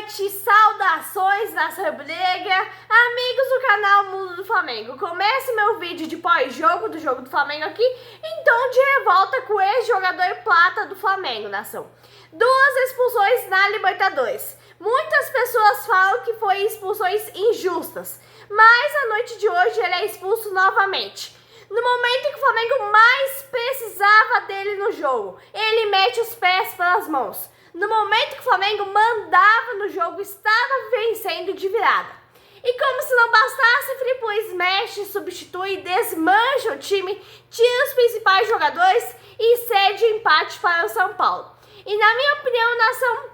noite, saudações nação rubro-negra, amigos do canal Mundo do Flamengo. Começa meu vídeo de pós-jogo do jogo do Flamengo aqui, em tom de revolta com o ex-jogador plata do Flamengo, nação. 2 expulsões na Libertadores. Muitas pessoas falam que foi expulsões injustas, mas a noite de hoje ele é expulso novamente. No momento em que o Flamengo mais precisava dele no jogo, ele mete os pés pelas mãos. No momento que o Flamengo mandava no jogo, estava vencendo de virada. E como se não bastasse, Filipe Luís mexe, substitui, desmancha o time, tira os principais jogadores e cede o empate para o São Paulo. E na minha opinião, nação,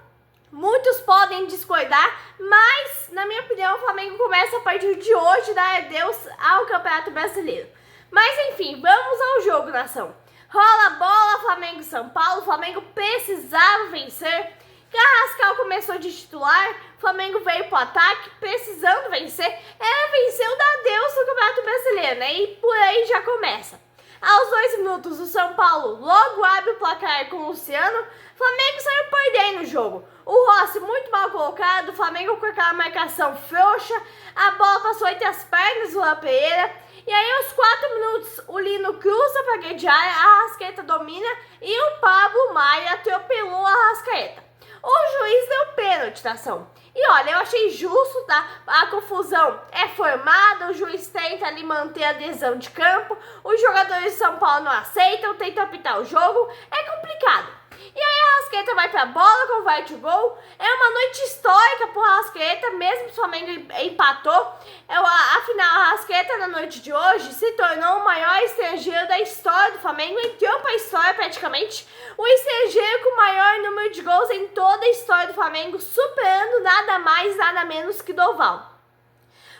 muitos podem discordar, mas na minha opinião o Flamengo começa a partir de hoje a dar adeus ao Campeonato Brasileiro. Mas enfim, vamos ao jogo, nação. Rola a bola, Flamengo e São Paulo, o Flamengo precisava vencer. Carrascal começou de titular, o Flamengo veio pro ataque, precisando vencer. Era vencer o dar adeus no Campeonato Brasileiro, né? E por aí já começa. Aos 2 minutos, o São Paulo logo abre o placar com o Luciano. O Flamengo saiu perdendo o jogo. O Rossi muito mal colocado, o Flamengo com aquela marcação frouxa. A bola passou entre as pernas do Léo Pereira. E aí, aos 4 minutos, o Lino cruza para a grande área, a Arrascaeta domina e o Pablo Maia atropelou a Arrascaeta. O juiz deu pênalti, nação. E olha, eu achei justo, tá? A confusão é formada, o juiz tenta ali manter a adesão de campo, os jogadores de São Paulo não aceitam, tentam apitar o jogo, é complicado. E aí a Arrascaeta vai pra bola, converte o gol. É uma noite histórica pro Arrascaeta, mesmo que o Flamengo empatou. Afinal, a Arrascaeta na noite de hoje se tornou o maior estrangeiro da história do Flamengo. Entrou pra história praticamente. O estrangeiro com o maior número de gols em toda a história do Flamengo, superando nada mais, nada menos que Doval.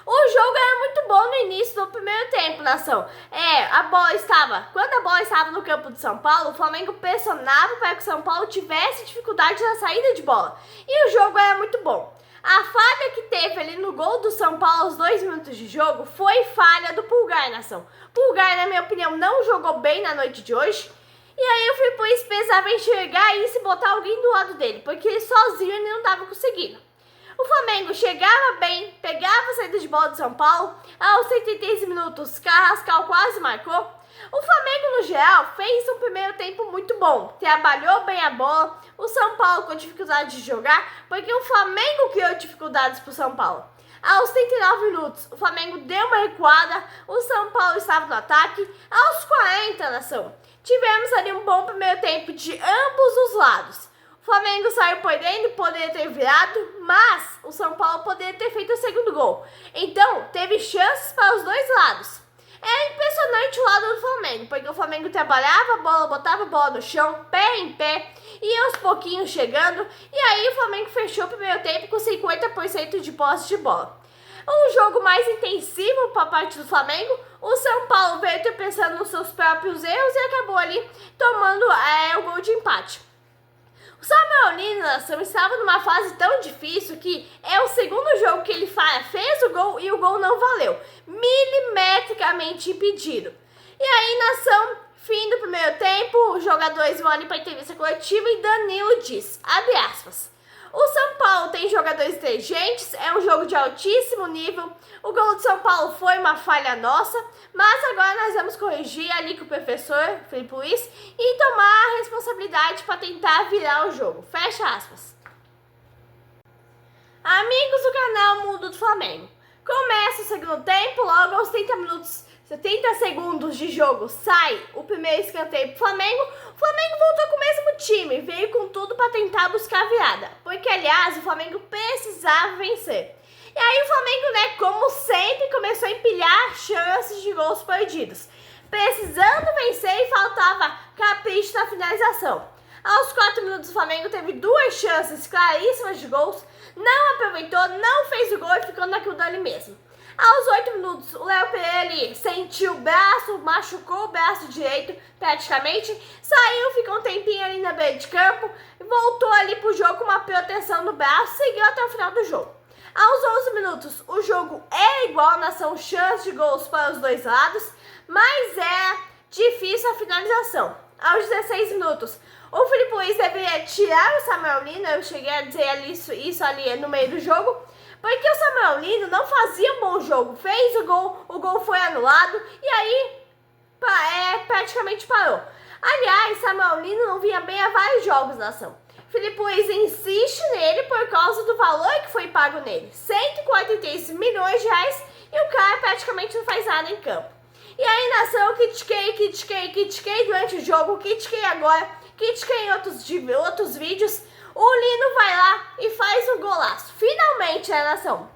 O jogo era muito bom no início do primeiro tempo, nação. Quando a bola estava no campo de São Paulo, o Flamengo pressionava para que o São Paulo tivesse dificuldade na saída de bola. E o jogo era muito bom. A falha que teve ali no gol do São Paulo aos 2 minutos de jogo foi falha do Pulgar, nação. Pulgar, na minha opinião, não jogou bem na noite de hoje. E aí o Filipe Luís precisava enxergar isso e botar alguém do lado dele, porque sozinho ele não estava conseguindo. O Flamengo chegava bem, pegava a saída de bola do São Paulo. Aos 73 minutos, Carrascal quase marcou. O Flamengo, no geral, fez um primeiro tempo muito bom. Trabalhou bem a bola. O São Paulo com dificuldade de jogar, porque o Flamengo criou dificuldades para o São Paulo. Aos 39 minutos, o Flamengo deu uma recuada. O São Paulo estava no ataque. Aos 40, nação, tivemos ali um bom primeiro tempo de ambos os lados. O Flamengo saiu perdendo, poderia ter virado, mas o São Paulo poderia ter feito o segundo gol. Então, teve chances para os dois lados. É impressionante o lado do Flamengo, porque o Flamengo trabalhava a bola, botava a bola no chão, pé em pé, ia aos pouquinhos chegando, e aí o Flamengo fechou o primeiro tempo com 50% de posse de bola. Um jogo mais intensivo para a parte do Flamengo, o São Paulo veio pensando nos seus próprios erros e acabou ali tomando o gol de empate. O Samuel Nino, nação, estava numa fase tão difícil que é o segundo jogo que ele fez o gol e o gol não valeu. Milimetricamente impedido. E aí, nação, fim do primeiro tempo, os jogadores vão ali para a entrevista coletiva e Danilo diz, abre aspas, o São Paulo tem jogadores inteligentes, é um jogo de altíssimo nível. O gol do São Paulo foi uma falha nossa, mas agora nós vamos corrigir ali com o professor Filipe Luís e tomar a responsabilidade para tentar virar o jogo. Fecha aspas. Amigos do canal Mundo do Flamengo, começa o segundo tempo, logo aos 30 segundos de jogo, sai o primeiro escanteio pro Flamengo. O Flamengo voltou com o mesmo time, veio com tudo para tentar buscar a virada, porque aliás o Flamengo precisava vencer. E aí o Flamengo, né, como sempre, começou a empilhar chances de gols perdidos, precisando vencer e faltava capricho na finalização. Aos 4 minutos o Flamengo teve 2 chances claríssimas de gols, não aproveitou, não fez o gol e ficou naquilo dali mesmo. Aos 8 minutos, o Léo Pereira sentiu o braço, machucou o braço direito praticamente, saiu, ficou um tempinho ali na beira de campo, voltou ali pro jogo com uma proteção no braço, seguiu até o final do jogo. Aos 11 minutos, o jogo é igual, nação, chance de gols para os dois lados, mas é difícil a finalização. Aos 16 minutos, O Filipe Luiz deveria tirar o Samuel Lino, eu cheguei a dizer isso ali no meio do jogo, porque o Samuel Lino não fazia um bom jogo, fez o gol foi anulado e aí praticamente parou. Aliás, Samuel Lino não vinha bem há vários jogos, nação. Filipe Luiz insiste nele por causa do valor que foi pago nele, 143 milhões de reais, e o cara praticamente não faz nada em campo. E aí, nação, critiquei durante o jogo, critiquei agora, critiquei em outros vídeos. O Lino vai lá e faz um golaço. Finalmente, né, nação?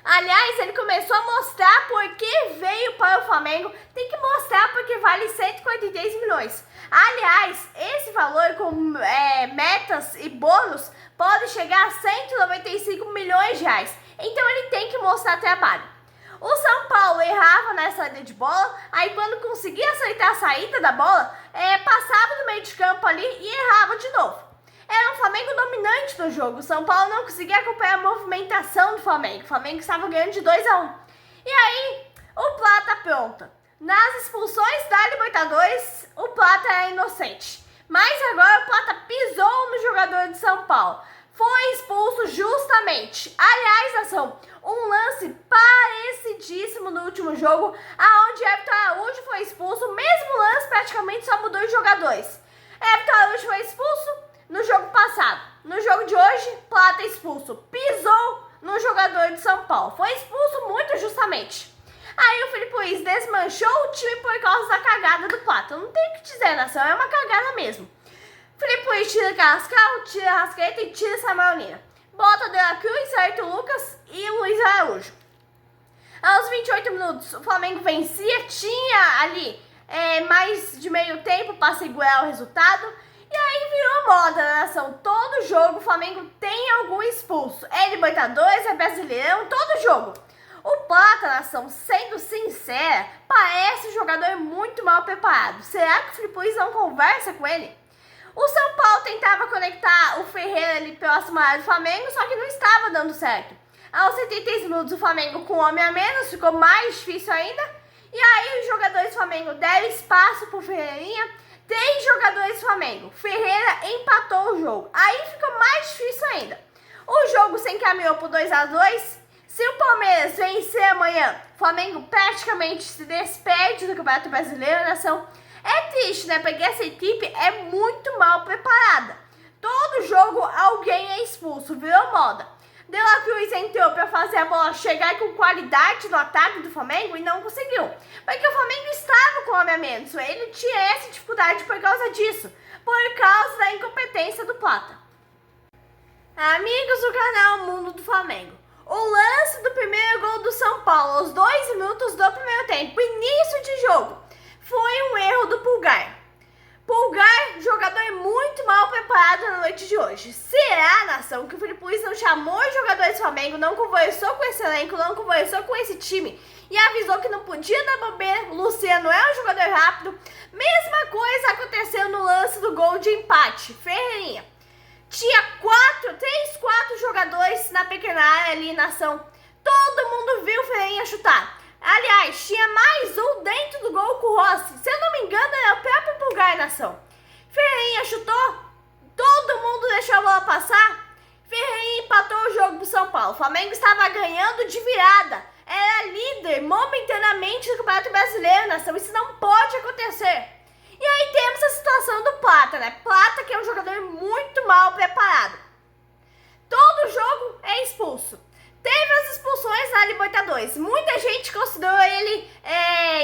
Aliás, ele começou a mostrar por que veio para o Flamengo. Tem que mostrar porque vale 143 milhões. Aliás, esse valor com metas e bônus pode chegar a 195 milhões de reais. Então ele tem que mostrar trabalho. O São Paulo errava na saída de bola, aí quando conseguia acertar a saída da bola, passava do meio de campo ali e errava de novo. Era um Flamengo dominante no jogo, o São Paulo não conseguia acompanhar a movimentação do Flamengo. O Flamengo estava ganhando de 2-1. E aí, o Plata pronta. Nas expulsões da Libertadores, o Plata era inocente. Mas agora o Plata pisou no jogador de São Paulo. Foi expulso justamente. Aliás, nação, um lance parecidíssimo no último jogo, aonde Everton Araújo foi expulso. O mesmo lance praticamente só mudou de jogadores. Everton Araújo foi expulso no jogo passado. No jogo de hoje, Plata expulso. Pisou no jogador de São Paulo. Foi expulso muito justamente. Aí o Filipe Luiz desmanchou o time por causa da cagada do Plata. Não tem o que dizer, nação, é uma cagada mesmo. Filipe Luiz tira Carrascal, tira Rascaeta e tira Samuel Lino. Bota De La Cruz, Ayrton Lucas e Luiz Araújo. Aos 28 minutos, o Flamengo vencia, tinha ali mais de meio tempo para segurar o resultado. E aí virou moda na nação. Todo jogo o Flamengo tem algum expulso. É Libertadores, é Brasileirão, todo jogo. O Plata, nação, sendo sincera, parece um jogador muito mal preparado. Será que o Filipe Luiz não conversa com ele? O São Paulo tentava conectar o Ferreira ali próximo à área do Flamengo, só que não estava dando certo. Aos 76 minutos, o Flamengo com um homem a menos, ficou mais difícil ainda. E aí os jogadores do Flamengo deram espaço pro Ferreirinha. 3 jogadores do Flamengo. Ferreira empatou o jogo. Aí ficou mais difícil ainda. O jogo se encaminhou por 2-2. Se o Palmeiras vencer amanhã, o Flamengo praticamente se despede do Campeonato Brasileiro, nação. É triste, né? Porque essa equipe é muito mal preparada. Todo jogo alguém é expulso, virou moda. De La Cruz entrou para fazer a bola chegar com qualidade no ataque do Flamengo e não conseguiu. Porque o Flamengo estava com homem a menos. Ele tinha essa dificuldade por causa disso. Por causa da incompetência do Plata. Amigos do canal Mundo do Flamengo. O lance do primeiro gol do São Paulo aos 2 minutos do primeiro tempo, início de jogo, foi um erro do Pulgar. Pulgar, jogador muito mal preparado na noite de hoje. Será, nação, que o Filipe Luiz não chamou os jogadores do Flamengo, não conversou com esse elenco, não conversou com esse time e avisou que não podia dar bobeira? O Luciano é um jogador rápido. Mesma coisa aconteceu no lance do gol de empate. Ferreirinha. Tinha 3, 4 jogadores na pequena área ali, nação. Todo mundo viu o Ferreirinha chutar. Aliás, tinha mais um dentro do gol com o Rossi. Se eu não me engano, era o próprio Pulgar, nação. Ferreirinha chutou, todo mundo deixou a bola passar. Ferreirinha empatou o jogo pro São Paulo. O Flamengo estava ganhando de virada. Era líder momentaneamente do Campeonato Brasileiro, nação. Isso não pode acontecer. E aí temos a situação do Plata, né? Plata, que é um jogador muito mal preparado. Todo jogo é expulso. Teve as expulsões na Libertadores. Muita gente considerou ele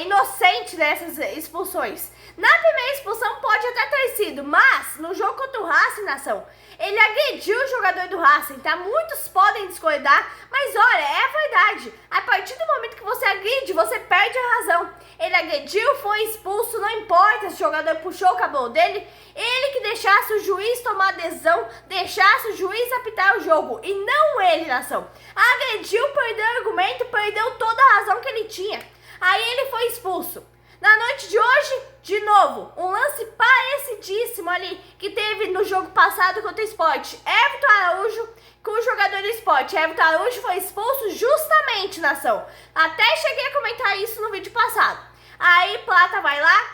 inocente nessas expulsões. Na primeira expulsão pode até ter sido, mas no jogo contra o Racing, nação, ele agrediu o jogador do Racing, tá? Muitos podem discordar, mas olha, é verdade. A partir do momento que você agride, você perde a razão. Ele agrediu, foi expulso, não importa se o jogador puxou o cabelo dele, ele que deixasse o juiz tomar adesão, deixasse o juiz apitar o jogo, e não ele, nação. Agrediu, perdeu o argumento, perdeu toda a razão que ele tinha. Aí ele foi expulso. Na noite de hoje, de novo, um lance parecidíssimo ali que teve no jogo passado contra o Sport. Everton Araújo com o jogador do Sport. Everton Araújo foi expulso justamente, nação. Até cheguei a comentar isso no vídeo passado. Aí Plata vai lá,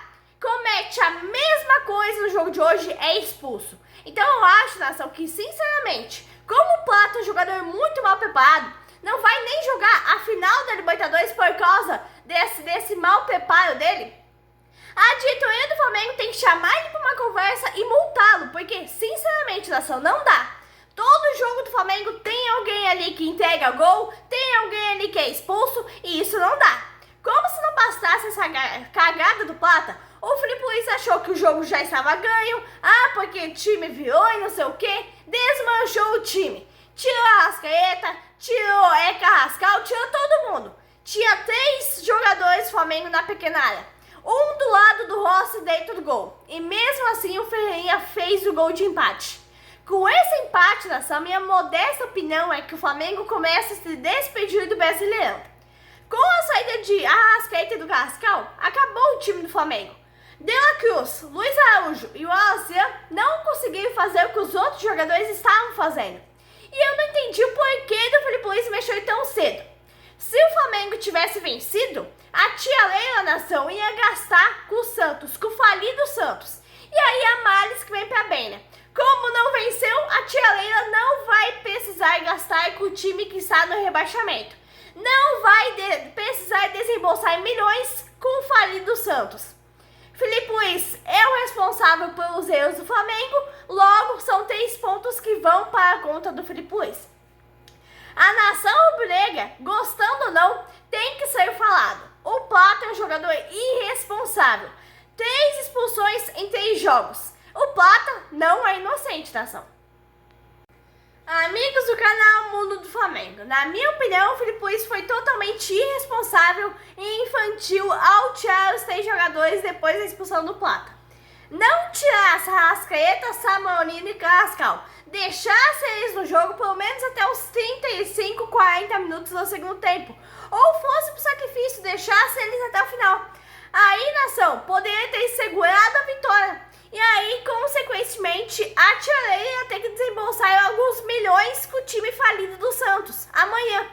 comete a mesma coisa no jogo de hoje, é expulso. Então eu acho, nação, que sinceramente, como o Plata é um jogador muito mal preparado, não vai nem jogar a final da Libertadores por causa desse mau preparo dele, a diretoria do Flamengo tem que chamar ele para uma conversa e multá-lo, porque sinceramente, nação, não dá. Todo jogo do Flamengo tem alguém ali que entrega gol, tem alguém ali que é expulso, e isso não dá. Como se não bastasse essa cagada do Plata, o Filipe Luís achou que o jogo já estava ganho, porque o time virou e não sei o que, desmanchou o time. Tirou a Arrascaeta, tirou Carrascal, tirou todo mundo. Tinha 3 jogadores do Flamengo na pequena área. Um do lado do Rossi dentro do gol. E mesmo assim o Ferreirinha fez o gol de empate. Com esse empate, nação, minha modesta opinião é que o Flamengo começa a se despedir do Brasileirão. Com a saída de Arrascaeta e do Carrascal, acabou o time do Flamengo. De La Cruz, Luiz Araújo e o Alan não conseguiram fazer o que os outros jogadores estavam fazendo. E eu não entendi o porquê do Filipe Luís mexer tão cedo. Se o Flamengo tivesse vencido, a tia Leila, nação, ia gastar com o Santos, com o falido Santos. E aí a males que vem pra bem, né? Como não venceu, a tia Leila não vai precisar gastar com o time que está no rebaixamento. Não vai precisar desembolsar milhões com o falido Santos. Filipe Luís é o responsável pelos erros do Flamengo, logo são 3 pontos que vão para a conta do Filipe Luís. A nação rubro-negra, gostando ou não, tem que ser falado. O Plata é um jogador irresponsável. 3 expulsões em 3 jogos. O Plata não é inocente, nação. Amigos do canal Mundo do Flamengo, na minha opinião, o Filipe Luís foi totalmente irresponsável e infantil ao tirar os 3 jogadores depois da expulsão do Plata. Não tirasse Arrascaeta, Samuelino e Carrascal. Deixasse eles no jogo pelo menos até os 35, 40 minutos do segundo tempo. Ou fosse pro sacrifício, deixasse eles até o final. Aí, nação, poderia ter segurado a vitória. E aí, consequentemente, a tia Leila ia ter que desembolsar alguns milhões com o time falido do Santos amanhã.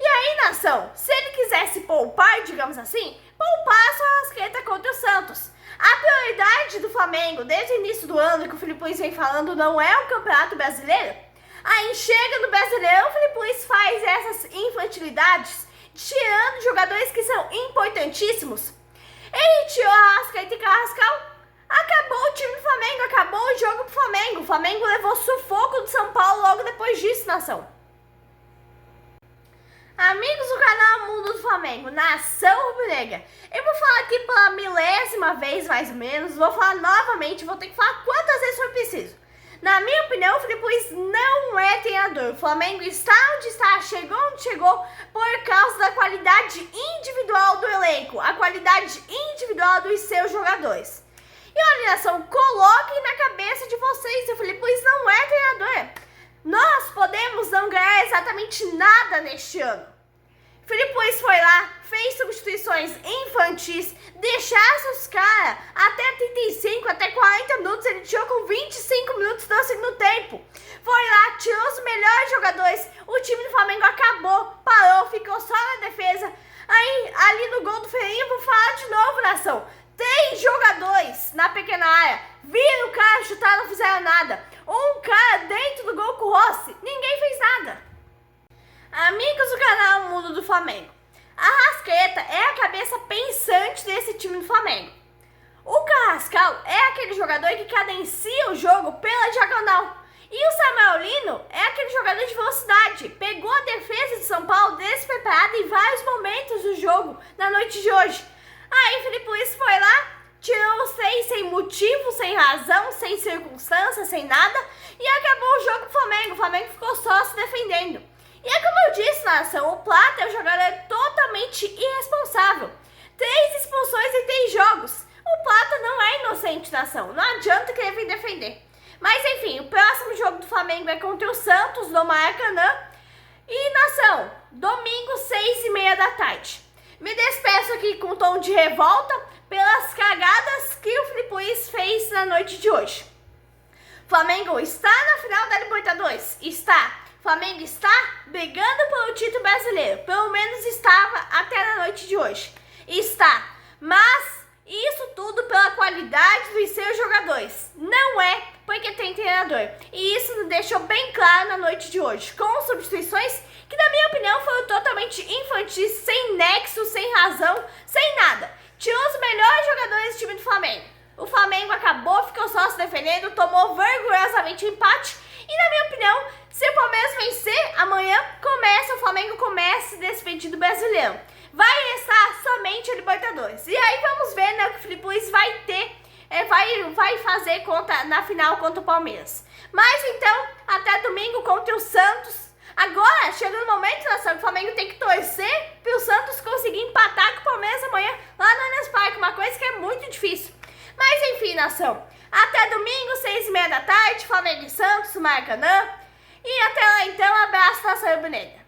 E aí, nação, se ele quisesse poupar, digamos assim, poupasse o Arrascaeta contra o Santos. A prioridade do Flamengo, desde o início do ano, que o Filipe Luís vem falando, não é o Campeonato Brasileiro. Aí chega no Brasileirão, o Filipe Luís faz essas infantilidades, tirando jogadores que são importantíssimos. Ele tirou Arrascaeta e Carrascal. Acabou o time do Flamengo, acabou o jogo pro Flamengo. O Flamengo levou sufoco do São Paulo logo depois disso, nação. Amigos do canal Mundo do Flamengo, nação rubro-negra, eu vou falar aqui pela 1000ª vez, mais ou menos, vou falar novamente, vou ter que falar quantas vezes for preciso. Na minha opinião, o Filipe Luís não é treinador. O Flamengo está onde está, chegou onde chegou, por causa da qualidade individual do elenco, a qualidade individual dos seus jogadores. E olha, nação, coloquem na cabeça de vocês, o Filipe Luís não é treinador. Nós podemos não ganhar exatamente nada neste ano. Filipe Luís foi lá, fez substituições infantis, deixasse os caras até 35, até 40 minutos, ele tirou com 25 minutos do segundo tempo. Foi lá, tirou os melhores jogadores, o time do Flamengo acabou, parou, ficou só na defesa. Aí, ali no gol do Ferreirinha, vou falar de novo, nação. 3 jogadores na pequena área, viram o cara chutar, não fizeram nada. Um cara dentro do gol com o Rossi, ninguém fez nada. Amigos do canal Mundo do Flamengo, a Arrascaeta é a cabeça pensante desse time do Flamengo. O Carrascal é aquele jogador que cadencia o jogo pela diagonal. E o Samuelino é aquele jogador de velocidade. Pegou a defesa de São Paulo despreparada em vários momentos do jogo na noite de hoje. Aí o Filipe Luís foi lá, tirou os 3 sem motivo, sem razão, sem circunstância, sem nada. E acabou o jogo pro Flamengo. O Flamengo ficou só se defendendo. E é como eu disse, nação, o Plata é um jogador totalmente irresponsável. 3 expulsões em 3 jogos. O Plata não é inocente, nação. Não adianta querer vir defender. Mas enfim, o próximo jogo do Flamengo é contra o Santos, no Maracanã. E nação, domingo, 6h30 da tarde. Me despeço aqui com um tom de revolta pelas cagadas que o Filipe Luís fez na noite de hoje. Flamengo está na final da Libertadores? Está. Flamengo está brigando pelo título brasileiro. Pelo menos estava até na noite de hoje. Está. Mas Isso tudo pela qualidade dos seus jogadores. Não é porque tem treinador. E isso nos deixou bem claro na noite de hoje, com substituições que, na minha opinião, foram totalmente infantis, sem nexo, sem razão, sem nada. Tirou os melhores jogadores do time do Flamengo. O Flamengo acabou, ficou só se defendendo, tomou vergonhosamente o empate. E, na minha opinião, se o Palmeiras vencer, amanhã o Flamengo começa a se despedir do Brasileirão. Vai restar somente a Libertadores. E aí vamos ver, né, o que o Filipe Luiz vai ter, vai fazer na final contra o Palmeiras. Mas então, até domingo contra o Santos. Agora, chegando o momento, nação, que o Flamengo tem que torcer para o Santos conseguir empatar com o Palmeiras amanhã lá no Allianz Parque, uma coisa que é muito difícil. Mas enfim, nação, até domingo, 6h30 da tarde, Flamengo e Santos, Maracanã. E até lá então, abraço, nação rubro-negra.